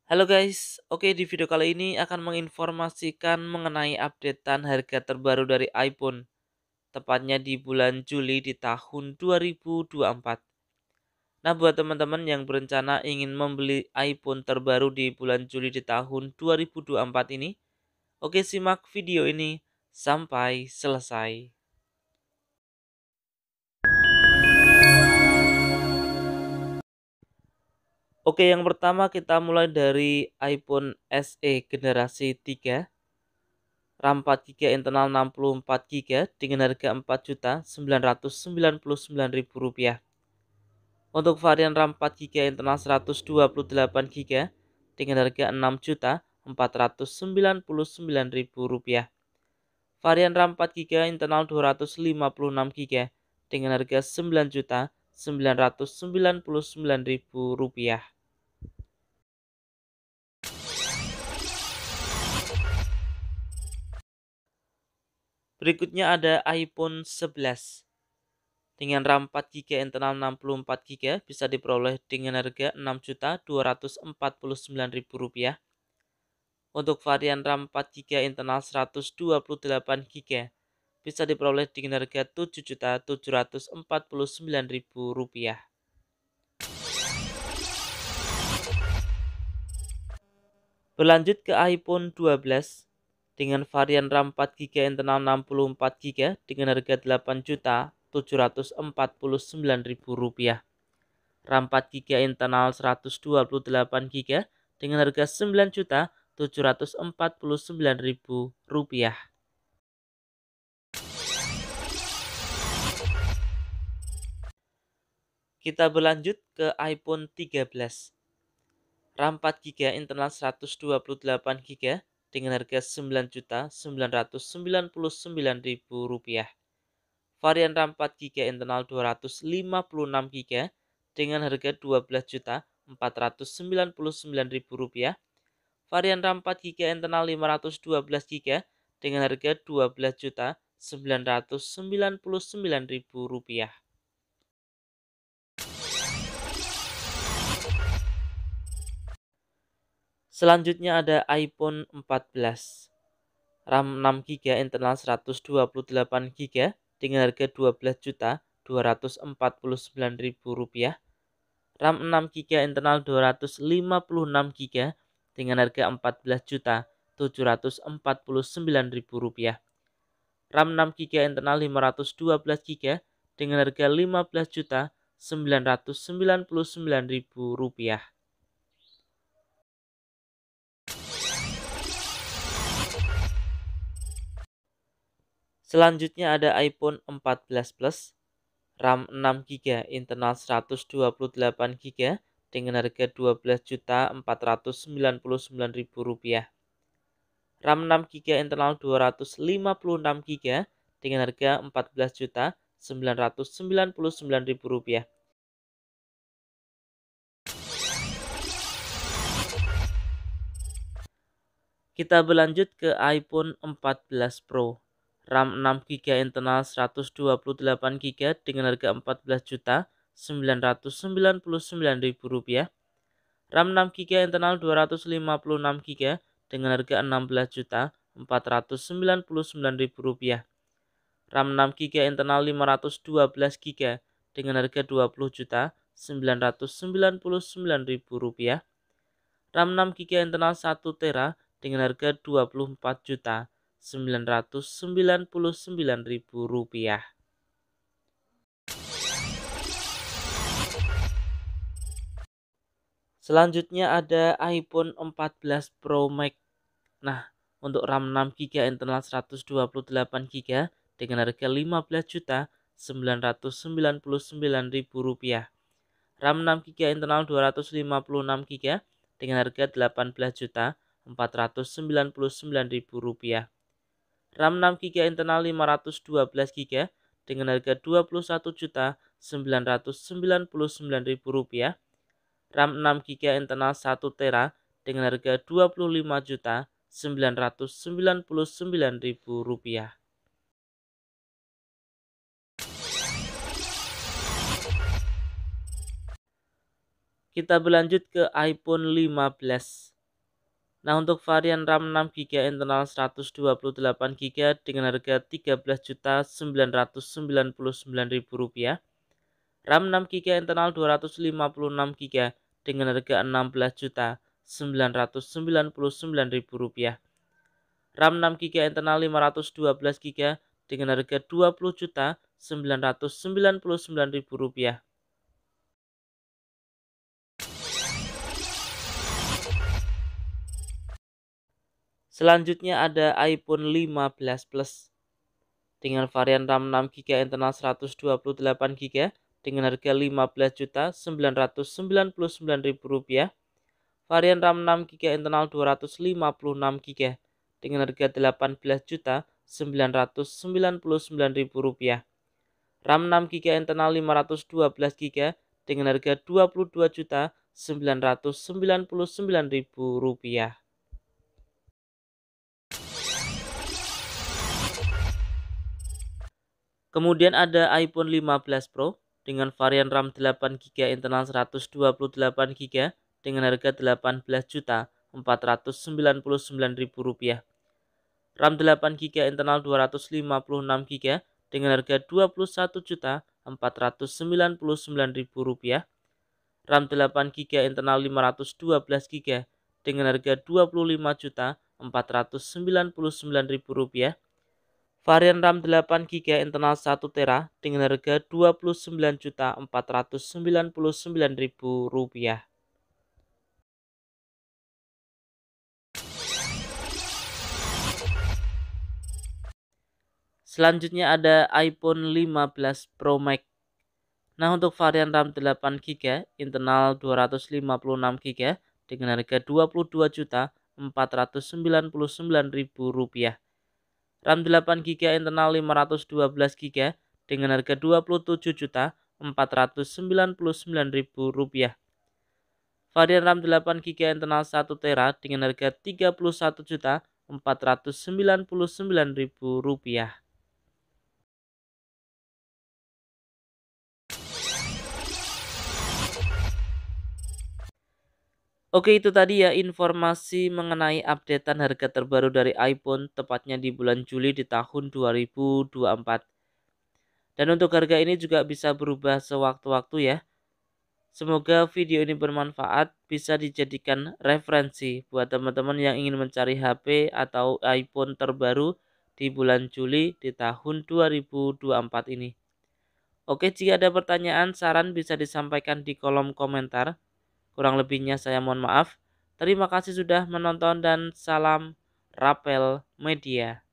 Halo guys, oke di video kali ini akan menginformasikan mengenai updatean harga terbaru dari iPhone, tepatnya di bulan Juli di tahun 2024. Nah, buat teman-teman yang berencana ingin membeli iPhone terbaru di bulan Juli di tahun 2024 ini, oke simak video ini sampai selesai. Oke, yang pertama kita mulai dari iPhone SE generasi 3. RAM 4 GB internal 64 GB dengan harga Rp4.999.000. Untuk varian RAM 4 GB internal 128 GB dengan harga Rp6.499.000. Varian RAM 4 GB internal 256 GB dengan harga Rp9.999.000. Berikutnya ada iPhone 11. Dengan RAM 4 GB internal 64 GB bisa diperoleh dengan harga Rp6.249.000. Untuk varian RAM 4 GB internal 128 GB bisa diperoleh dengan harga Rp7.749.000. Berlanjut ke iPhone 12 dengan varian RAM 4 GB internal 64 GB dengan harga Rp8.749.000. RAM 4 GB internal 128 GB dengan harga Rp9.749.000. Kita berlanjut ke iPhone 13. RAM 4 GB internal 128 GB dengan harga Rp9.999.000. Varian RAM 4 GB internal 256 GB dengan harga Rp12.499.000. Varian RAM 4 GB internal 512 GB dengan harga Rp12.999.000. Selanjutnya ada iPhone 14. RAM 6 GB internal 128 GB dengan harga Rp12.249.000. RAM 6 GB internal 256 GB dengan harga Rp14.749.000. RAM 6 GB internal 512 GB dengan harga Rp15.999.000. Selanjutnya ada iPhone 14 Plus, RAM 6 GB internal 128 GB dengan harga Rp12.499.000. RAM 6 GB internal 256 GB dengan harga Rp14.999.000. Kita berlanjut ke iPhone 14 Pro. RAM 6 GB internal 128 GB dengan harga Rp14.999.000. RAM 6 GB internal 256 GB dengan harga Rp16.499.000. RAM 6 GB internal 512 GB dengan harga Rp20.999.000. RAM 6 GB internal 1 TB dengan harga Rp24.999.000. Selanjutnya ada iPhone 14 Pro Max. Nah, untuk RAM 6 GB internal 128 GB dengan harga Rp15.999.000. RAM 6 GB internal 256 GB dengan harga Rp18.499.000. RAM 6 GB internal 512 GB dengan harga Rp21.999.000. RAM 6 GB internal 1 TB dengan harga Rp25.999.000. Kita berlanjut ke iPhone 15. Nah, untuk varian RAM 6GB internal 128GB dengan harga Rp13.999.000, RAM 6GB internal 256GB dengan harga Rp16.999.000, RAM 6GB internal 512GB dengan harga Rp20.999.000. Selanjutnya ada iPhone 15 Plus dengan varian RAM 6GB internal 128GB dengan harga Rp15.999.000, varian RAM 6GB internal 256GB dengan harga Rp18.999.000, RAM 6GB internal 512GB dengan harga Rp22.999.000. Kemudian ada iPhone 15 Pro dengan varian RAM 8GB internal 128GB dengan harga Rp18.499.000, RAM 8GB internal 256GB dengan harga Rp21.499.000, RAM 8GB internal 512GB dengan harga Rp25.499.000, varian RAM 8GB internal 1TB dengan harga Rp29.499.000. Selanjutnya ada iPhone 15 Pro Max. Nah, untuk varian RAM 8GB internal 256GB dengan harga Rp22.499.000, RAM 8GB internal 512GB dengan harga Rp27.499.000, varian RAM 8GB internal 1TB dengan harga Rp31.499.000. Oke, itu tadi ya informasi mengenai updatean harga terbaru dari iPhone tepatnya di bulan Juli di tahun 2024. Dan untuk harga ini juga bisa berubah sewaktu-waktu ya. Semoga video ini bermanfaat, bisa dijadikan referensi buat teman-teman yang ingin mencari HP atau iPhone terbaru di bulan Juli di tahun 2024 ini. Oke, jika ada pertanyaan, saran bisa disampaikan di kolom komentar. Kurang lebihnya saya mohon maaf. Terima kasih sudah menonton dan salam Rapel Media.